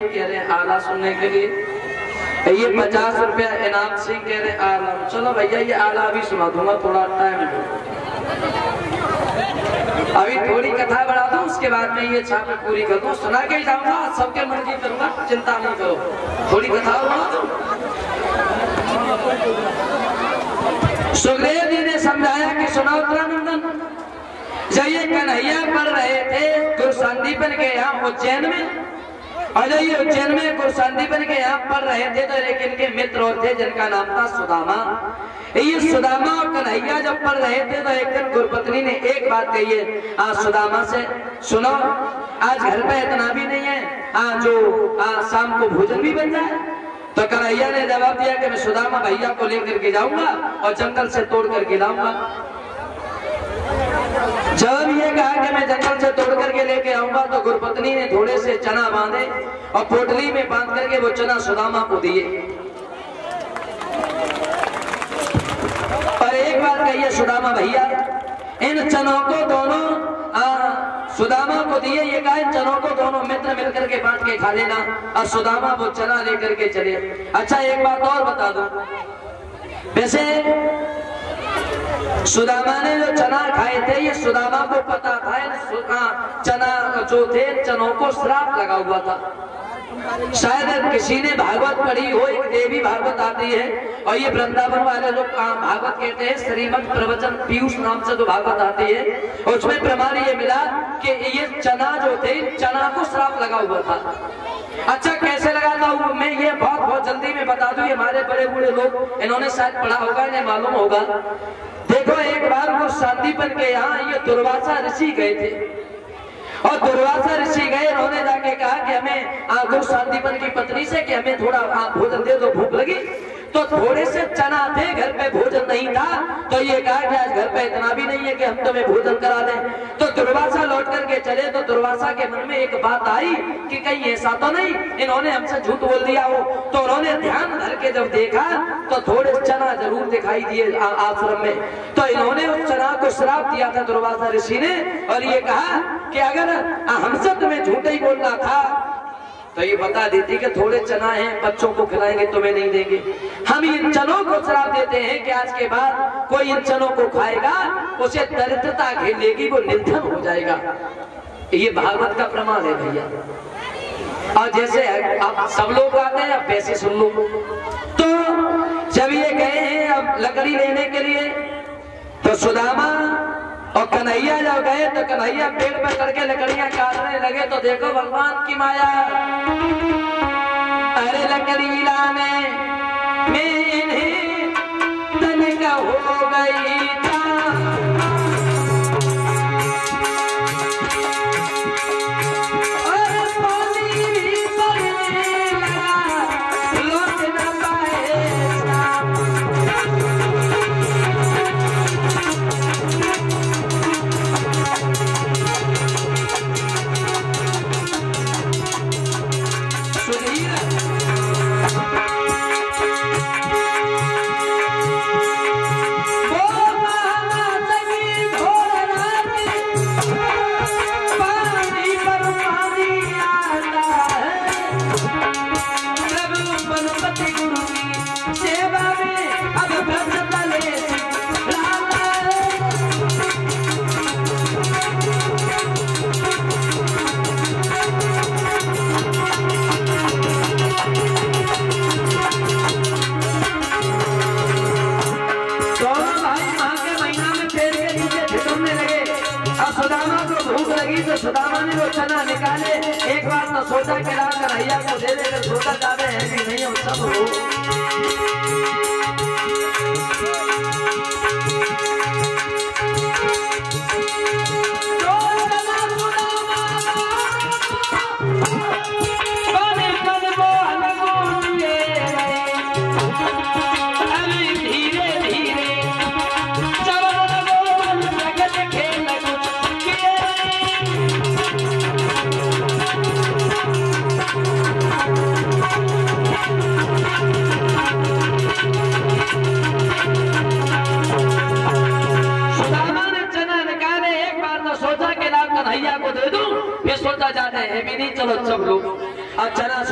कह रहे हैं आला सुनने के लिए। ये 50 रुपया इनाम सिंह कह रहे हैं आला। चलो भैया ये आला अभी सुना दूंगा, थोड़ा टाइम अभी थोड़ी कथा बढ़ा दूं, उसके बाद में ये छाप पूरी कर दूं। सुना के ही जाऊंगा, सबके मन की करूंगा, चिंता नहीं करो। थोड़ी कथा बढ़ा दूं। सुखदेव जी ने समझाया कि सुना उत्तरानंदन, जब ये कन्हैया पढ़ रहे थे गुरु संदीपन के यहाँ उज्जैन में, और जब ये उज्जैन में गुरु संदीपन के यहाँ पढ़ रहे थे तो एक इनके मित्र और थे जिनका नाम था सुदामा। ये सुदामा और कन्हैया जब पढ़ रहे थे तो एक दिन गुरुपत्नी ने एक बात कही है सुदामा से, सुनो आज घर पे इतना भी नहीं है जो शाम को भोजन भी बन जाए। तो कन्हैया ने जवाब दिया कि मैं सुदामा भैया को लेकर के जाऊंगा और जंगल से तोड़ करके लाऊंगा। जब ये कहा कि मैं जंगल से तोड़ करके लेके आऊंगा तो गुरुपत्नी ने थोड़े से चना बांधे और पोटली में बांध करके वो चना सुदामा को दिए। और एक बात कहिए सुदामा भैया, इन चनों को दोनों सुदामा को दिए। ये कहा इन चनों को दोनों मित्र मिलकर के बांट के खा लेना। और सुदामा वो चना लेकर के चले। अच्छा एक बात और बता दो, वैसे सुदामा ने जो चना खाए थे ये सुदामा को पता था चना जो थे चनों को श्राप लगा हुआ था। शायद किसी ने भागवत पढ़ी हो, एक देवी भागवत आती है और ये वृंदावन वाले लोग भागवत कहते हैं, श्रीमद प्रवचन पीयूष नाम से जो भागवत आती है उसमें प्रमाण ये मिला कि ये चना जो थे चना को श्राप लगा हुआ था। अच्छा कैसे लगा था मैं ये बहुत जल्दी में बता दूं, हमारे बड़े बूढ़े लोग इन्होंने शायद पढ़ा होगा, इन्हें मालूम होगा। देखो एक बार वो संदीपन के यहाँ ये दुर्वासा ऋषि गए थे और दुर्वासा ऋषि गए, उन्होंने जाके कहा कि हमें गुरु संदीपन की पत्नी से कि हमें थोड़ा भोजन दे दो, भूख लगी। तो थोड़े से चना थे, घर पे भोजन नहीं था, तो ये कहा कि आज घर पे इतना भी नहीं है कि हम तुम्हें भोजन करा दें। तो दुर्वासा लौट करके चले तो दुर्वासा के मन में एक बात आई कि कहीं ऐसा तो नहीं इन्होंने हमसे झूठ बोल दिया हो। तो उन्होंने ध्यान धर के जब देखा तो थोड़े चना जरूर दिखाई दिए आश्रम में। तो इन्होंने उस चना को श्राप दिया था दुर्वासा ऋषि ने, और ये कहा कि अगर हमसे तुम्हें झूठ ही बोलना था तो ये बता देती कि थोड़े चना हैं, बच्चों को खिलाएंगे, तुम्हें नहीं देंगे। हम इन चनों को श्राप देते हैं कि आज के बाद कोई इन चनों को खाएगा उसे दरिद्रता घेरेगी, वो निर्धन हो जाएगा। ये भागवत का प्रमाण है भैया। और जैसे अब सब लोग आते हैं अब वैसे सुन लो। तो जब ये गए हैं अब लकड़ी लेने के लिए तो सुदामा और कन्हैया जब गए तो कन्हैया पेड़ पर करके लकड़ियां काटने लगे तो देखो भगवान की माया, अरे लकड़ी लाने में इन्हें तनिका हो गई था। और पानी भी पड़ने लगा, लौट न पाए सुदामा ने वो चना निकाले। एक बार तो सोचा कि राम कन्हैया को दे देकर सोचा जाते हैं कि नहीं हम सब हो।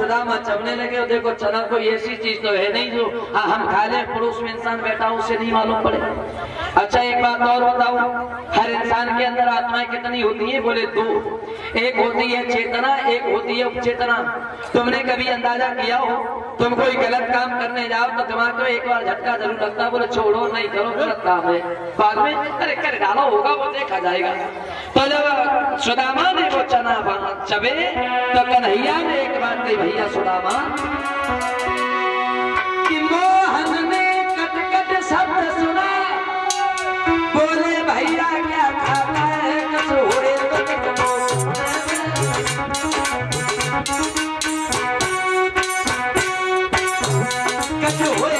सुदामा चबने लगे और देखो चना कोई ऐसी चीज तो है नहीं जो हम खा ले, पड़ोस में इंसान बैठा हो उसे नहीं मालूम पड़े। अच्छा एक बात और बताऊं, हर इंसान के अंदर आत्माएं कितनी होती है? बोले दो। एक होती है चेतना, एक होती है उपचेतना। तुमने कभी अंदाजा किया हो, तुम कोई गलत काम करने जाओ तो दिमाग में एक बार झटका जरूर लगता है, बोले छोड़ो नहीं करो गलत काम है, बाद में अरे कर डालो होगा वो देखा जाएगा। तो जब सुदामा ने वो चना चबे तो कन्हैया ने एक बात कही, भैया सुदामा कि मोहन ने कट कट शब्द सुना, बोले भैया क्या खाता है कस होए तो कस होए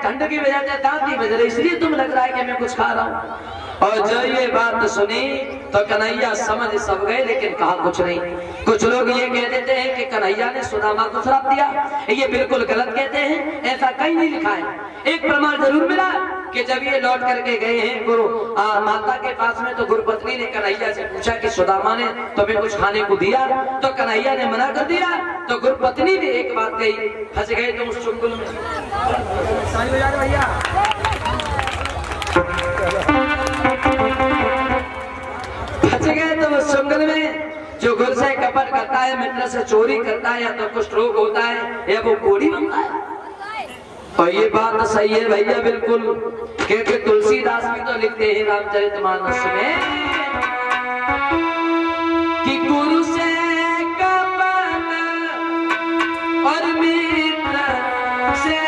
ठंड की वजह से दांत नहीं बज रही, इसलिए तुम लग रहा है कि मैं कुछ खा रहा हूँ। और जो ये बात सुनी तो कन्हैया समझ सब गए, लेकिन कहा कुछ नहीं। कुछ लोग ये कह देते हैं कि कन्हैया ने सुदामा को श्राप दिया, ये बिल्कुल गलत कहते हैं, ऐसा कहीं नहीं लिखा है। एक प्रमाण जरूर मिला कि जब ये लौट करके गए हैं गुरु माता के पास में, तो गुरुपत्नी ने कन्हैया से पूछा कि सुदामा ने तुम्हें कुछ खाने को दिया? तो कन्हैया ने मना कर दिया। तो गुरुपत्नी ने एक बात कही, फंस गए तुम उस चुंगल में। फंस गए तुम उस चुंगल में। जो गुर से कपट करता है, मित्र से चोरी करता है, या तो कुछ रोग होता है या वो कोड़ी बनता है। और ये बात सही है भैया बिल्कुल, क्योंकि तुलसीदास भी तो लिखते हैं रामचरितमानस में कि गुरु से कपट और मित्र से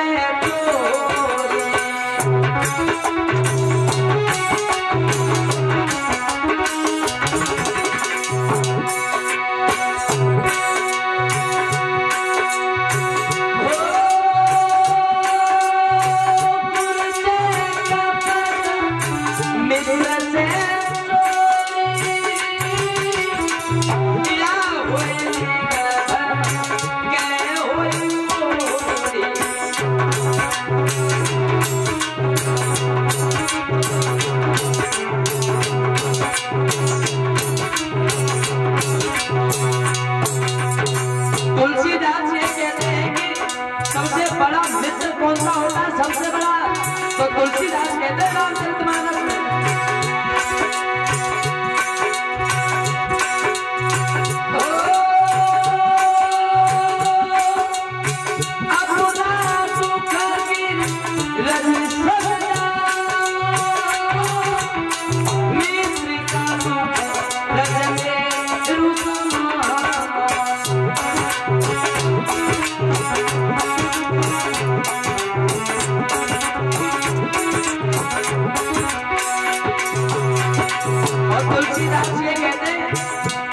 तुलसीदास ये कहते हैं कि सबसे बड़ा मित्र कौन सा होता है? सबसे बड़ा तो तुलसीदास कहते हैं रामचरितमानस में, अपना सुख मित्र का सुख रजने तुलसीदास ये कहते हैं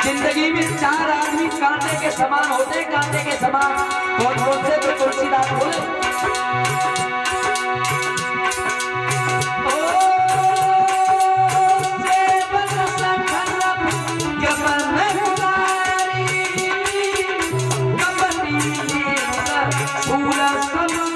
जिंदगी में चार आदमी कांटे के समान होते हैं, कांटे के समान। कौन कौन से? तो तुलसीदास बोले पूरा सब